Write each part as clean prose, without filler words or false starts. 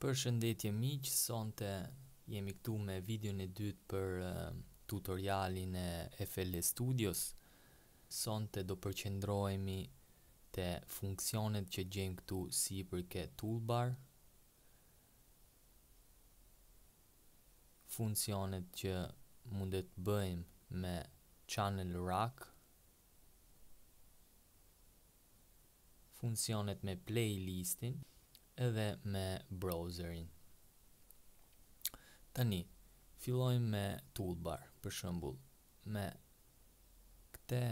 Përshëndetje miq, sonte jemi këtu me videon e dytë për tutorialin e FL Studios. Sonte do përqendrohemi te funksionet që gjejmë këtu sipër ke toolbar, funksionet që mundet bëjmë me channel rack, funksionet me playlistin edhe me browserin. Tani, fillojmë me toolbar, për shembull, me këtë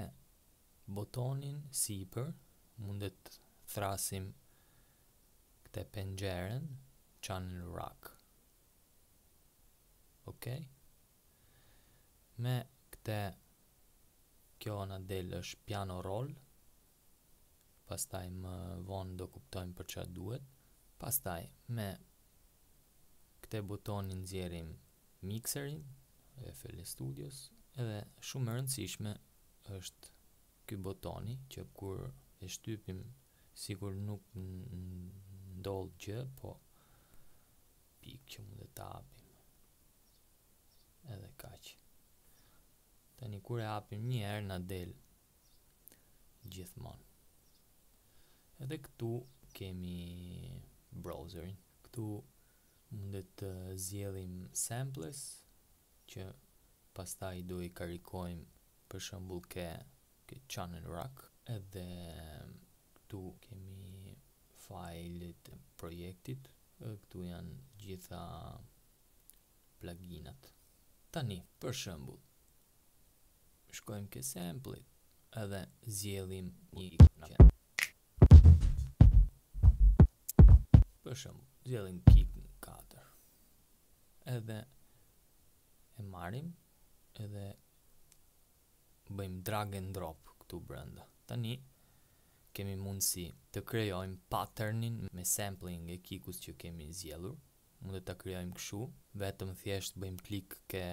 botonin sipër, mundet thrasim këtë penxeren, channel rack. Okay? Me këtë, kjo na del është piano roll, pastaj më vonë do kuptojmë për çfarë duhet. Pastaj me këtë botonin nxjerrim mixerin e FL Studios, edhe shumë e rëndësishme është ky botoni që kur e shtypim sigur nuk ndodh gjë, po pikë që mund të hapim. Edhe kaq. Tani kur e hapim një herë na del gjithmonë. Edhe këtu kemi browserin. Këtu mundet të zgjellim samples që pastaj do i karikojmë për shembull ke channel rack, edhe këtu kemi fajlet e projektit, këtu janë gjitha pluginat. Tani, për shembull, shkojmë ke samplet edhe zgjellim një gjë. Për shembull, zgjellim pikën 4. Edhe e marrim edhe bëjmë drag and drop këtu brenda. Tani kemi mundësi të krijojmë patternin me sampling e kikus që kemi zgjedhur. Mund ta krijojmë kështu, vetëm thjesht bëjmë klik ke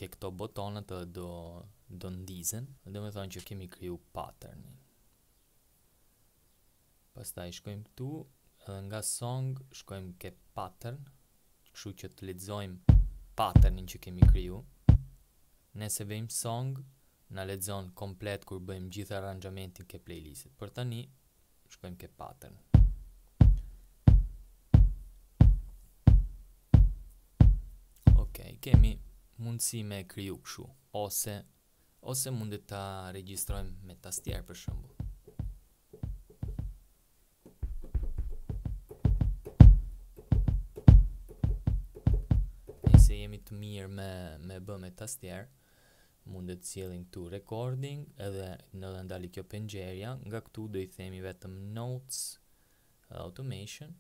këto botonat edhe do ndizen. Do të thonë që kemi kriju patternin. Pastaj shkojmë këtu, edhe nga song shkojmë ke pattern, kështu që të lexojmë patternin që kemi kriju. Nëse vejmë song, na lexon komplet kur bëjmë gjithë aranxhamentin ke playlistit. Për tani shkojmë ke pattern. Okej, kemi mundësi me kriju kështu, ose mundet ta regjistrojmë me tastier për shembull. Nëse jemi të mirë me bë me tastier, mundet sjellim këtu recording, edhe në ndali kjo penxherja, nga këtu do i themi vetëm notes, automation,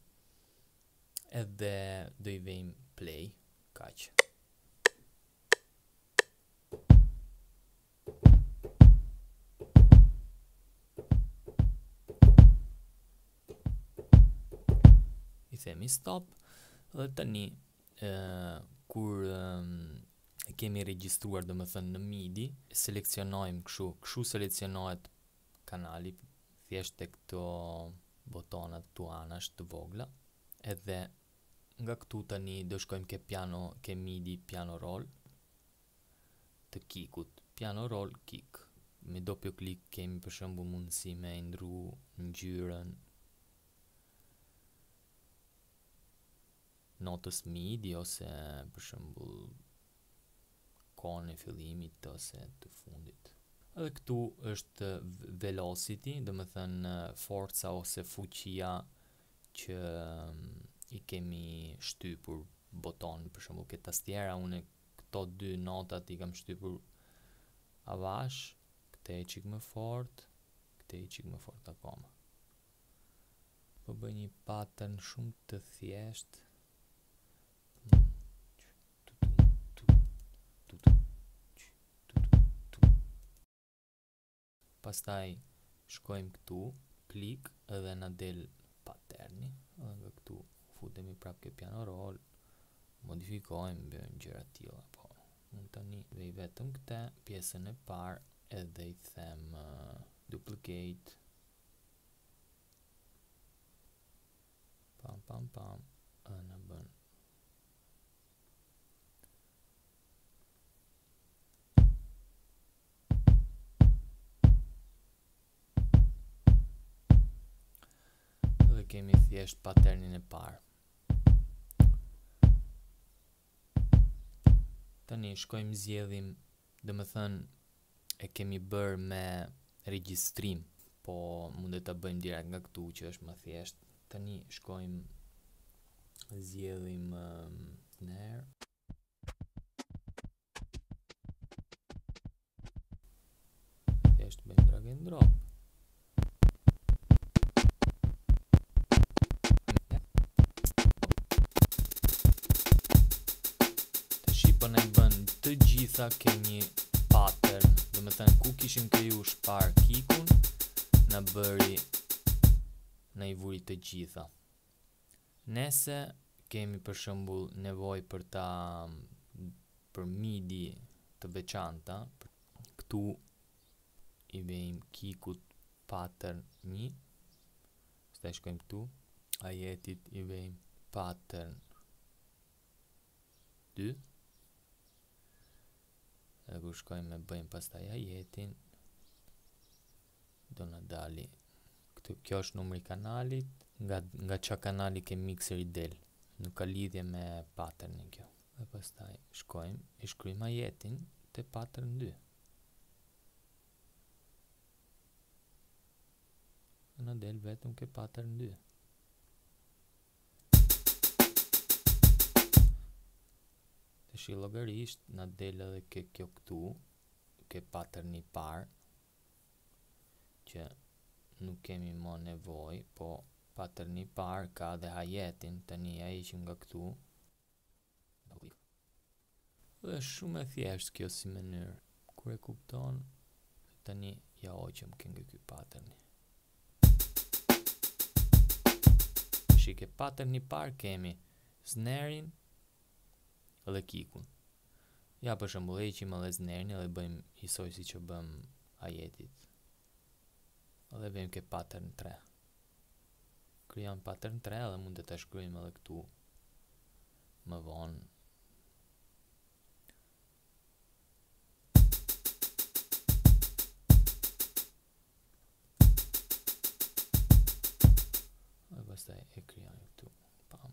edhe do i vejmë play, kaq. I themi stop, dhe tani kur kemi regjistruar, do më thënë në MIDI, selekcionojmë kështu selekcionohet kanali, thjesht te këto botonat tu anash të vogla, edhe nga këtu tani do shkojmë ke MIDI piano roll të kikut, piano roll kick. Me doppio klik kemi për shembull mundësi me ndru ngjyrën notës MIDI, ose për shembull kohën e fillimit ose të fundit. Edhe këtu është velocity, do më thënë forca ose fuqia që i kemi shtypur boton, për shembull ke tastiera, unë këto dy notat i kam shtypur avash, këtë e çik më fort, këtë e çik më fort akoma. Po bëj një pattern shumë të thjesht. Pastaj shkojmë këtu, klik, edhe na del patterni, edhe nga këtu futemi prap ke piano roll, modifikojmë, bëjmë gjëra të tilla, po unë tani vej vetëm këtë pjesën e parë, edhe i them duplicate, pam, në bën dhe kemi thjesht paternin e parë. Tani shkojmë zgjedhim, dhe më thënë e kemi bërë me regjistrim, po mundet ta bëjmë direkt nga këtu që është më thjesht. Tani shkojmë zgjedhim snare. Thjesht bëjmë drag and drop. Po ne bën të gjitha ke një pattern, dhe me thënë ku kishim kriju shpar kikun, në bëri në i vuri të gjitha. Nese kemi për shembull nevojë për midi të veçanta, këtu i vejmë kikut pattern 1, staj shkojmë këtu, ajetit i vejmë pattern 2, dhe kur shkojmë e bëjmë pastaj ajetin, do në dali këtu. Kjo është numri kanalit, nga qa kanali ke mixeri del, nuk ka lidhje me patternin kjo. Dhe pastaj shkojmë, i shkryjmë ajetin te pattern 2. Dhe në del vetëm ke pattern 2. Shi llogarisht na del edhe ke kjo këtu, ke pattern i parë, që nuk kemi më nevojë, po pattern i parë ka dhe hajetin, tani ja heqim nga këtu. Dhe shumë e thjesht kjo si mënyrë, kur e kupton, tani ja hoqëm ke nga ky pattern. Shi ke pattern i parë kemi snare-in dhe kikun. Ja për shembull heqim edhe snare-in dhe bëjmë njësoj si që bëm ajetit. Dhe vejmë ke pattern 3. Krijon pattern 3 dhe mund të ta shkruajmë edhe këtu më vonë. Dhe pastaj e krijojmë këtu. Pam.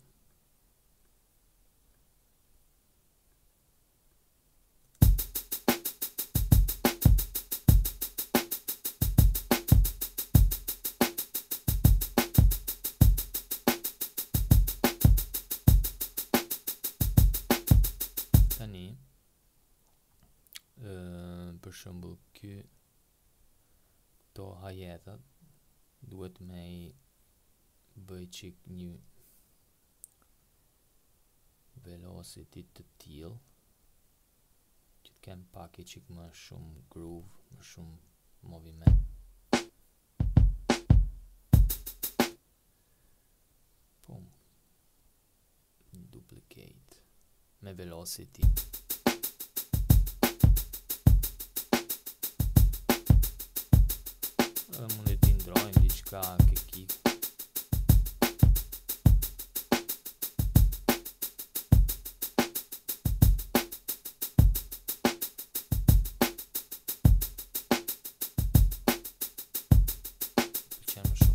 Tani, për shembull këto hajetat duhet me i bëj qik një velocity të tillë që të kem pak i qik më shumë groove, më shumë moviment. Pum. Duplicate me velocity. Dhe mund t'i ndrojmë diçka ke kik. Pëlqen më shumë.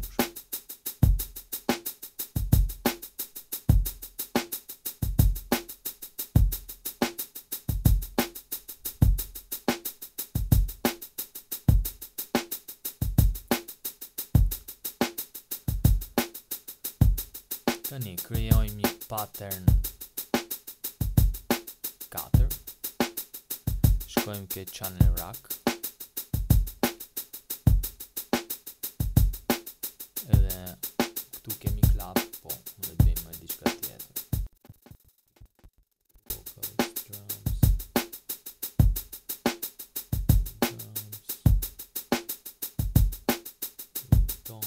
Tani krijojmë një pattern 4. Shkojmë ke channel rack. Edhe këtu kemi klap, po mund të bëjmë diçka tjetër. Vocals, drums. Tom.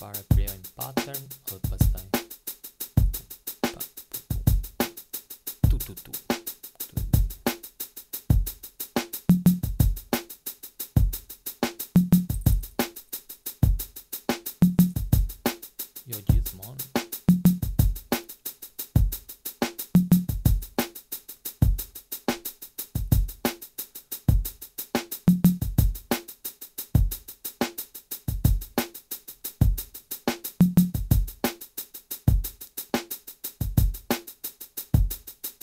Përpara krijojmë pattern dhe pastaj tu. Jo gjithmonë.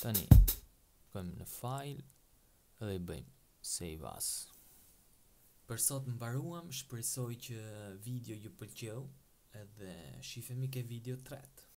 Tani, këmë në file dhe i bëjmë save as. Për sot mbaruam, shpresoj që video ju pëlqeu edhe shifemi ke video tret.